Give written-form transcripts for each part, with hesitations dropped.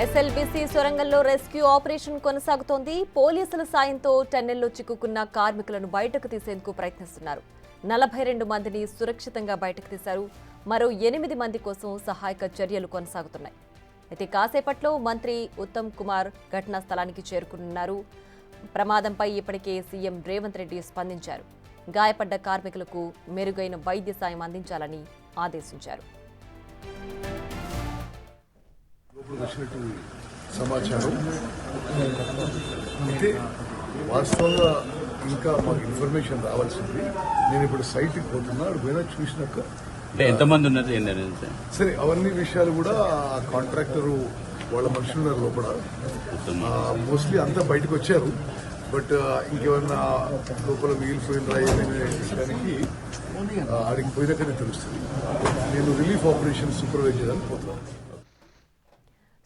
SLBC సొరంగంలో rescue operation కొనసాగుతోంది. పోలీసుల సాయంతో టన్నెల్లో చిక్కుకున్న కార్మికులను బయటకు తీసేందుకు ప్రయత్నిస్తున్నారు. 42 మందిని సురక్షితంగా బయటకు తీశారు. మరో 8 మంది కోసం సహాయక చర్యలు కొనసాగుతున్నాయి. అయితే కాసేపట్లో మంత్రి ఉత్తమ్ కుమార్ ఘటనా స్థలానికి చేరుకున్నారు. ప్రమాదంపై ఇప్పటికే సీఎం రేవంత్ రెడ్డి స్పందించారు. గాయపడ్డ కార్మికులకు మెరుగైన వైద్య సాయం అందించాలని ఆదేశించారు. సమాచారం అయితే వాస్తవంగా ఇంకా మాకు ఇన్ఫర్మేషన్ రావాల్సింది. నేను ఇప్పుడు సైట్కి పోతున్నా, పోయినా చూసినాక ఎంతమంది ఉన్నారు సరే అవన్నీ విషయాలు కూడా కాంట్రాక్టర్ వాళ్ళ మనుషులు ఉన్నారు లోపల. మోస్ట్లీ అంతా బయటకు వచ్చారు. బట్ ఇంకేమన్నా లోపల మిగిలిపోయిన విషయానికి ఆడికి పోయినాకనే తెలుస్తుంది. నేను రిలీఫ్ ఆపరేషన్ సూపర్వైజ్ చేయడానికి పోతున్నాను.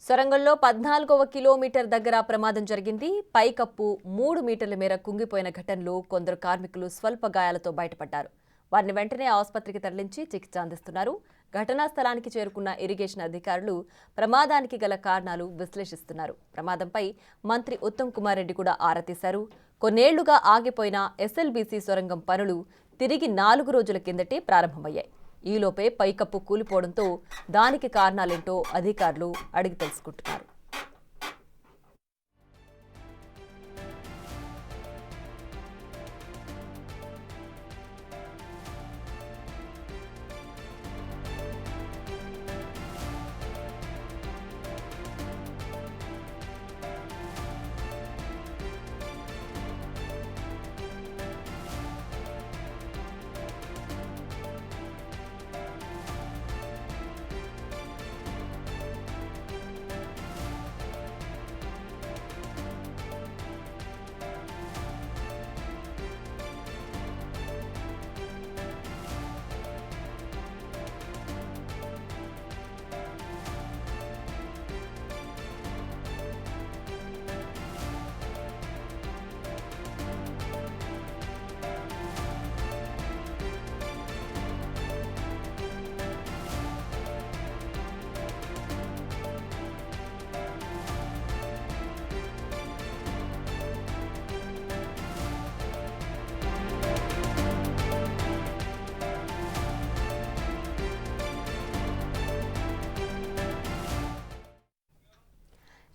సొరంగంలో 14వ కిలోమీటర్ దగ్గర ప్రమాదం జరిగింది. పైకప్పు 3 మీటర్ల మేర కుంగిపోయిన ఘటనలో కొందరు కార్మికులు స్వల్ప గాయాలతో బయటపడ్డారు. వారిని వెంటనే ఆసుపత్రికి తరలించి చికిత్స అందిస్తున్నారు. ఘటనా స్థలానికి చేరుకున్న ఇరిగేషన్ అధికారులు ప్రమాదానికి గల కారణాలు విశ్లేషిస్తున్నారు. ప్రమాదంపై మంత్రి ఉత్తమ్ కుమార్ రెడ్డి కూడా ఆరా తీశారు. కొన్నేళ్లుగా ఆగిపోయిన ఎస్ఎల్బీసీ సొరంగం పనులు తిరిగి 4 రోజుల కిందటే ప్రారంభమయ్యాయి. ఈలోపే పైకప్పు కూలిపోవడంతో దానికి కారణాలేంటో అధికారులు అడిగి తెలుసుకుంటున్నారు.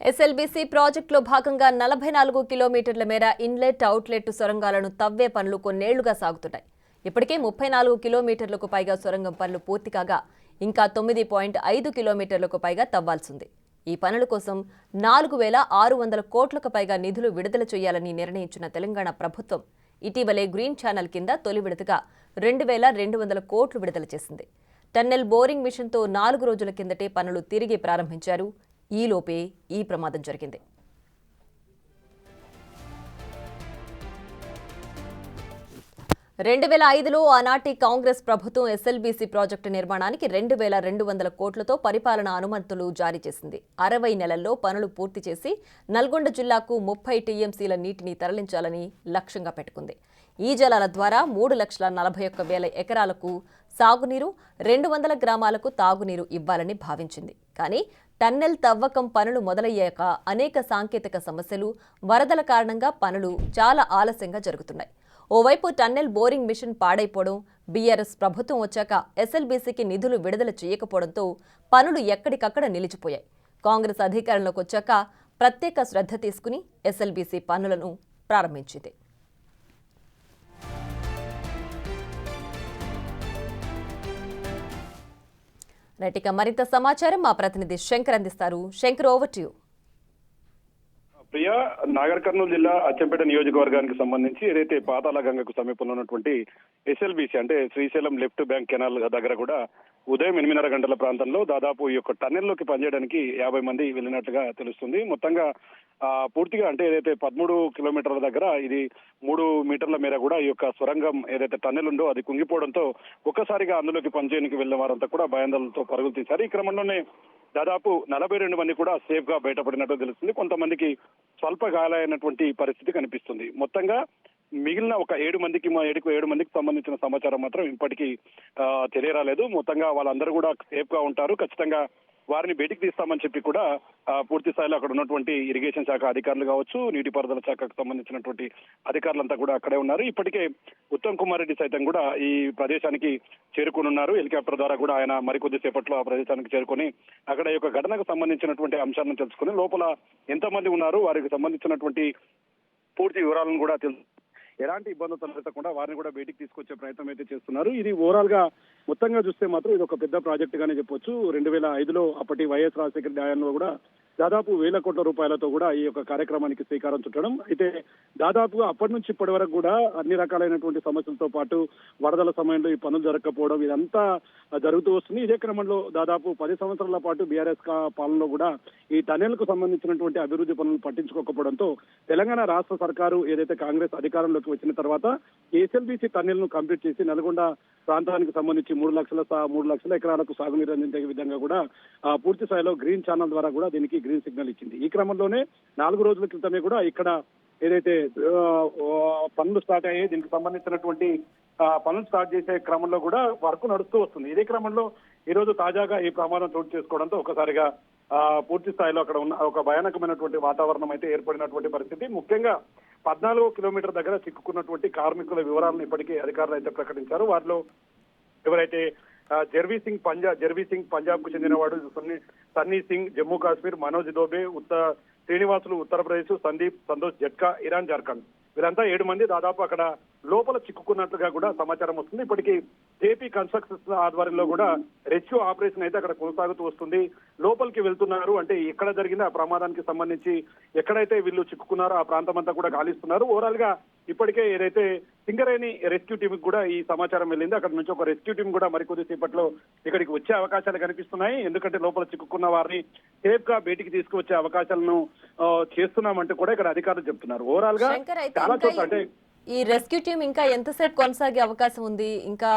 ఎస్ఎల్బీసీ ప్రాజెక్టులో భాగంగా 44 కిలోమీటర్ల మేర ఇన్లెట్, అవుట్లెట్ సొరంగాలను తవ్వే పనులు కొన్నేళ్లుగా సాగుతున్నాయి. ఇప్పటికే 34 కిలోమీటర్లకు పైగా సొరంగం పనులు పూర్తి కాగా ఇంకా 9.5 కిలోమీటర్లకు పైగా తవ్వాల్సింది. ఈ పనుల కోసం 4,600 కోట్లకు పైగా నిధులు విడుదల చేయాలని నిర్ణయించిన తెలంగాణ ప్రభుత్వం ఇటీవలే గ్రీన్ ఛానల్ కింద తొలి విడతగా 2,200 కోట్లు విడుదల చేసింది. టన్నెల్ బోరింగ్ మిషన్తో 4 రోజుల కిందటే పనులు తిరిగి ప్రారంభించారు. ఈలోపే ఈ ప్రమాదం జరిగింది. 2005లో ఆనాటి కాంగ్రెస్ ప్రభుత్వం ఎస్ఎల్బీసీ ప్రాజెక్టు నిర్మాణానికి 2,200 కోట్లతో పరిపాలనా అనుమతులు జారీ చేసింది. 60 నెలల్లో పనులు పూర్తి చేసి నల్గొండ జిల్లాకు 30 టీఎంసీల నీటిని తరలించాలని లక్ష్యంగా పెట్టుకుంది. ఈ జలాల ద్వారా 3,41,000 ఎకరాలకు సాగునీరు, 200 గ్రామాలకు తాగునీరు ఇవ్వాలని భావించింది. కానీ టన్నెల్ తవ్వకం పనులు మొదలయ్యాక అనేక సాంకేతిక సమస్యలు, వరదల కారణంగా పనులు చాలా ఆలస్యంగా జరుగుతున్నాయి. ఓవైపు టన్నెల్ బోరింగ్ మిషన్ పాడైపోవడం, బీఆర్ఎస్ ప్రభుత్వం వచ్చాక ఎస్ఎల్బీసీకి నిధులు విడుదల చేయకపోవడంతో పనులు ఎక్కడికక్కడ నిలిచిపోయాయి. కాంగ్రెస్ అధికారంలోకి వచ్చాక ప్రత్యేక శ్రద్ధ తీసుకుని ఎస్ఎల్బీసీ పనులను ప్రారంభించింది. రైటిక మరింత సమాచారం మా ప్రతినిధి శంకర్ అందిస్తారు. Shankar, over to you. Priya, Nagar Kurnool జిల్లా అచ్చంపేట నియోజకవర్గానికి సంబంధించి ఏదైతే పాతాళ గంగకు సమీపంలో ఉన్నటువంటి ఎస్ఎల్బీసీ అంటే శ్రీశైలం లెఫ్ట్ బ్యాంక్ కెనాల్ దగ్గర కూడా ఉదయం 8:30 గంటల ప్రాంతంలో దాదాపు ఈ యొక్క టన్నెల్లోకి పనిచేయడానికి 50 మంది వెళ్ళినట్లుగా తెలుస్తుంది. మొత్తంగా పూర్తిగా అంటే ఏదైతే 13 కిలోమీటర్ల దగ్గర ఇది 3 మీటర్ల మేర కూడా ఈ యొక్క సొరంగం ఏదైతే టన్నెల్ ఉందో అది కుంగిపోవడంతో ఒక్కసారిగా అందులోకి పనిచేయడానికి వెళ్లిన వారంతా కూడా భయాందోళనతో పరుగులు తీశారు. ఈ క్రమంలోనే దాదాపు 42 మంది కూడా సేఫ్ గా బయటపడినట్టు తెలుస్తుంది. కొంతమందికి స్వల్ప గాయాలైనటువంటి పరిస్థితి కనిపిస్తుంది. మొత్తంగా మిగిలిన ఒక 7 మందికి సంబంధించిన సమాచారం మాత్రం ఇప్పటికీ తెలియరాలేదు. మొత్తంగా వాళ్ళందరూ కూడా సేఫ్ గా ఉంటారు. ఖచ్చితంగా వారిని బయటికి తీస్తామని చెప్పి కూడా పూర్తి స్థాయిలో అక్కడ ఉన్నటువంటి ఇరిగేషన్ శాఖ అధికారులు కావచ్చు, నీటిపారుదల శాఖకు సంబంధించినటువంటి అధికారులంతా కూడా అక్కడే ఉన్నారు. ఇప్పటికే ఉత్తమ్ కుమార్ రెడ్డి సైతం కూడా ఈ ప్రదేశానికి చేరుకున్నారు. హెలికాప్టర్ ద్వారా కూడా ఆయన మరికొద్ది సేపట్లో ఆ ప్రదేశానికి చేరుకొని అక్కడ ఈ యొక్క ఘటనకు సంబంధించినటువంటి అంశాలను తెలుసుకుని లోపల ఎంతమంది ఉన్నారు, వారికి సంబంధించినటువంటి పూర్తి వివరాలను కూడా ఎలాంటి ఇబ్బందులు తలెత్తకుండా వారిని కూడా బయటికి తీసుకొచ్చే ప్రయత్నం అయితే చేస్తున్నారు. ఇది ఓవరాల్ గా మొత్తంగా చూస్తే మాత్రం ఇది ఒక పెద్ద ప్రాజెక్ట్ గానే చెప్పొచ్చు. 2005లో అప్పటి వైఎస్ రాజశేఖర హయాంలో కూడా దాదాపు 1,000 కోట్ల రూపాయలతో కూడా ఈ యొక్క కార్యక్రమానికి శ్రీకారం చుట్టడం. అయితే దాదాపుగా అప్పటి నుంచి ఇప్పటి వరకు కూడా అన్ని రకాలైనటువంటి సమస్యలతో పాటు వరదల సమయంలో ఈ పనులు జరగకపోవడం ఇదంతా జరుగుతూ వస్తుంది. ఇదే క్రమంలో దాదాపు 10 సంవత్సరాల పాటు బీఆర్ఎస్ పాలనలో కూడా ఈ టనెల్ కు సంబంధించినటువంటి అభివృద్ధి పనులు పట్టించుకోకపోవడంతో తెలంగాణ రాష్ట్ర సర్కారు ఏదైతే కాంగ్రెస్ అధికారంలోకి వచ్చిన తర్వాత ఎస్ఎల్బీసీ టనెల్ ను కంప్లీట్ చేసి నల్గొండ ప్రాంతానికి సంబంధించి 3 లక్షల ఎకరాలకు సాగునీరు అందించే విధంగా కూడా పూర్తి స్థాయిలో గ్రీన్ ఛానల్ ద్వారా కూడా దీనికి గ్రీన్ సిగ్నల్ ఇచ్చింది. ఈ క్రమంలోనే 4 రోజుల క్రితమే కూడా ఇక్కడ ఏదైతే పనులు స్టార్ట్ అయ్యాయి, దీనికి సంబంధించినటువంటి పనులు స్టార్ట్ చేసే క్రమంలో కూడా వర్క్ నడుస్తూ వస్తుంది. ఇదే క్రమంలో ఈ రోజు తాజాగా ఈ ప్రమాదం చోటు చేసుకోవడంతో ఒకసారిగా పూర్తి స్థాయిలో అక్కడ ఉన్న ఒక భయానకమైనటువంటి వాతావరణం అయితే ఏర్పడినటువంటి పరిస్థితి. ముఖ్యంగా 14 కిలోమీటర్ దగ్గర చిక్కుకున్నటువంటి కార్మికుల వివరాలను ఇప్పటికే అధికారులు అయితే ప్రకటించారు. వారిలో ఎవరైతే జర్వీ సింగ్ పంజాబ్ కు చెందినవాడు, సన్నీ సింగ్ జమ్మూ కాశ్మీర్, మనోజ్ దోబే శ్రీనివాసులు ఉత్తరప్రదేశ్, సందీప్ సంతోష్ జట్కా ఇరాన్ జార్ఖండ్, వీరంతా 7 మంది దాదాపు అక్కడ లోపల చిక్కుకున్నట్లుగా కూడా సమాచారం వస్తుంది. ఇప్పటికీ జేపీ కన్స్ట్రక్షన్స్ ఆధ్వర్యంలో కూడా రెస్క్యూ ఆపరేషన్ అయితే అక్కడ కొనసాగుతూ వస్తుంది. లోపలికి వెళ్తున్నారు, అంటే ఎక్కడ జరిగింది ఆ ప్రమాదానికి సంబంధించి ఎక్కడైతే వీళ్ళు చిక్కుకున్నారో ఆ ప్రాంతం అంతా కూడా గాలిస్తున్నారు. ఓవరాల్ గా ఇప్పటికే ఏదైతే సింగరేణి రెస్క్యూ టీమ్ కూడా ఈ సమాచారం వెళ్ళింది. అక్కడ నుంచి ఒక రెస్క్యూ టీం కూడా మరికొద్ది సేపట్లో ఇక్కడికి వచ్చే అవకాశాలు కనిపిస్తున్నాయి. ఎందుకంటే లోపల చిక్కుకున్న వారిని సేఫ్ గా బయటికి తీసుకువచ్చే అవకాశాలను చేస్తున్నామంటూ కూడా ఇక్కడ అధికారులు చెప్తున్నారు. ఓవరాల్ గా చాలా చోట్ల అంటే ఈ రెస్క్యూ టీం ఇంకా ఎంతసేపు కొనసాగే అవకాశం ఉంది, ఇంకా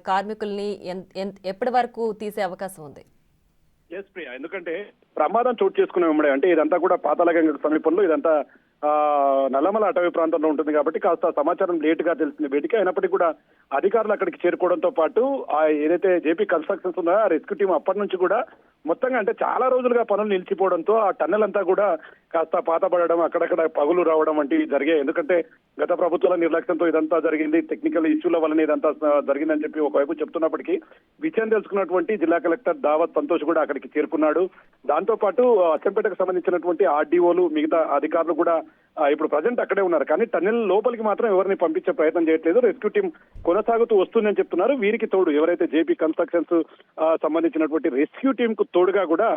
కార్మికుల్ని ఎప్పటి వరకు తీసే అవకాశం ఉంది? ఎస్ ప్రియా, ఎందుకంటే ప్రమాదం చోటు చేసుకునే వెంబడే అంటే ఇదంతా కూడా పాతాళగంగ సమీపంలో ఇదంతా నల్లమల అటవీ ప్రాంతంలో ఉంటుంది కాబట్టి కాస్త సమాచారం లేట్ గా తెలిసింది బయటికి. అయినప్పటికీ కూడా అధికారులు అక్కడికి చేరుకోవడంతో పాటు ఏదైతే జేపీ కన్స్ట్రక్షన్స్ ఉందో ఆ రెస్క్యూ టీం అప్పటి నుంచి కూడా మొత్తంగా అంటే చాలా రోజులుగా పనులు నిలిచిపోవడంతో ఆ టన్నెల్ అంతా కూడా కాస్త పాతబడడం, అక్కడక్కడ పగులు రావడం వంటివి జరిగాయి. ఎందుకంటే గత ప్రభుత్వాల నిర్లక్ష్యంతో ఇదంతా జరిగింది, టెక్నికల్ ఇష్యూల వల్లనే ఇదంతా జరిగిందని చెప్పి ఒకవైపు చెప్తున్నప్పటికీ విషయం తెలుసుకున్నటువంటి జిల్లా కలెక్టర్ దావత్ సంతోష్ కూడా అక్కడికి చేరుకున్నాడు. దాంతో పాటు అచ్చంపేటకు సంబంధించినటువంటి ఆర్డీఓలు మిగతా అధికారులు కూడా ఇప్పుడు ప్రజెంట్ అక్కడే ఉన్నారు. కానీ టన్నెల్ లోపలికి మాత్రం ఎవరిని పంపించే ప్రయత్నం చేయట్లేదు. రెస్క్యూ టీం కొనసాగుతూ వస్తుందని చెప్తున్నారు. వీరికి తోడు ఎవరైతే జేపీ కన్స్ట్రక్షన్స్ సంబంధించినటువంటి రెస్క్యూ టీం కు తోడుగా కూడా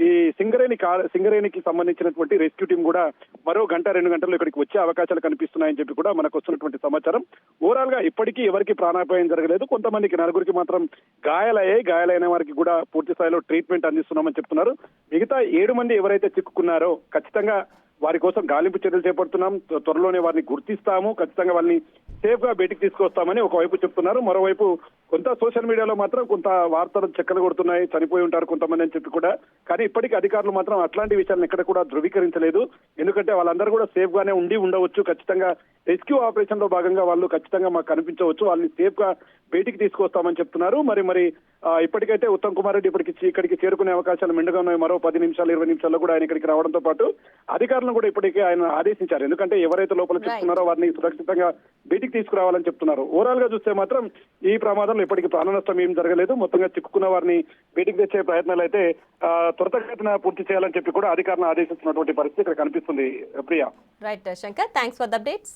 ఈ సింగరేణికి సంబంధించినటువంటి రెస్క్యూ టీం కూడా మరో 1-2 గంటల్లో ఇక్కడికి వచ్చే అవకాశాలు కనిపిస్తున్నాయని చెప్పి కూడా మనకు వస్తున్నటువంటి సమాచారం. ఓవరాల్ గా ఇప్పటికీ ఎవరికి ప్రాణాపాయం జరగలేదు. కొంతమందికి 4 మాత్రం గాయాలైన వారికి కూడా పూర్తి స్థాయిలో ట్రీట్మెంట్ అందిస్తున్నామని చెప్తున్నారు. మిగతా 7 మంది ఎవరైతే చిక్కుకున్నారో ఖచ్చితంగా వారి కోసం గాలింపు చర్యలు చేపడుతున్నాం, త్వరలోనే వారిని గుర్తిస్తాము, ఖచ్చితంగా వాళ్ళని సేఫ్ గా బయటికి తీసుకొస్తామని ఒకవైపు చెప్తున్నారు. మరోవైపు కొంత సోషల్ మీడియాలో మాత్రం కొంత వార్తలు చెక్కలు కొడుతున్నాయి, చనిపోయి ఉంటారు కొంతమంది అని చెప్పి కూడా. కానీ ఇప్పటికీ అధికారులు మాత్రం అట్లాంటి విషయాలను ఎక్కడ కూడా ధృవీకరించలేదు. ఎందుకంటే వాళ్ళందరూ కూడా సేఫ్ గానే ఉండవచ్చు, ఖచ్చితంగా రెస్క్యూ ఆపరేషన్ లో భాగంగా వాళ్ళు ఖచ్చితంగా మాకు కనిపించవచ్చు, వాళ్ళని సేఫ్ గా బయటికి తీసుకొస్తామని చెప్తున్నారు. మరి ఇప్పటికైతే ఉత్తమ్ కుమార్ రెడ్డి ఇక్కడికి చేరుకునే అవకాశాలు మెండుగా ఉన్నాయి. మరో 10 నిమిషాలు 20 నిమిషాల్లో కూడా ఆయన ఇక్కడికి రావడంతో పాటు అధికారులను కూడా ఇప్పటికే ఆయన ఆదేశించారు. ఎందుకంటే ఎవరైతే లోపల చిక్కున్నారో వారిని సురక్షితంగా బయటికి తీసుకురావాలని చెప్తున్నారు. ఓవరాల్ గా చూస్తే మాత్రం ఈ ప్రమాదంలో ఇప్పటికీ ప్రాణ నష్టం ఏం జరగలేదు. మొత్తంగా చిక్కుకున్న వారిని బయటికి తెచ్చే ప్రయత్నాలు అయితే త్వరితగతిన పూర్తి చేయాలని చెప్పి కూడా అధికారులను ఆదేశిస్తున్నటువంటి పరిస్థితి ఇక్కడ కనిపిస్తుంది. Priya. Right Shankar, thanks for the updates.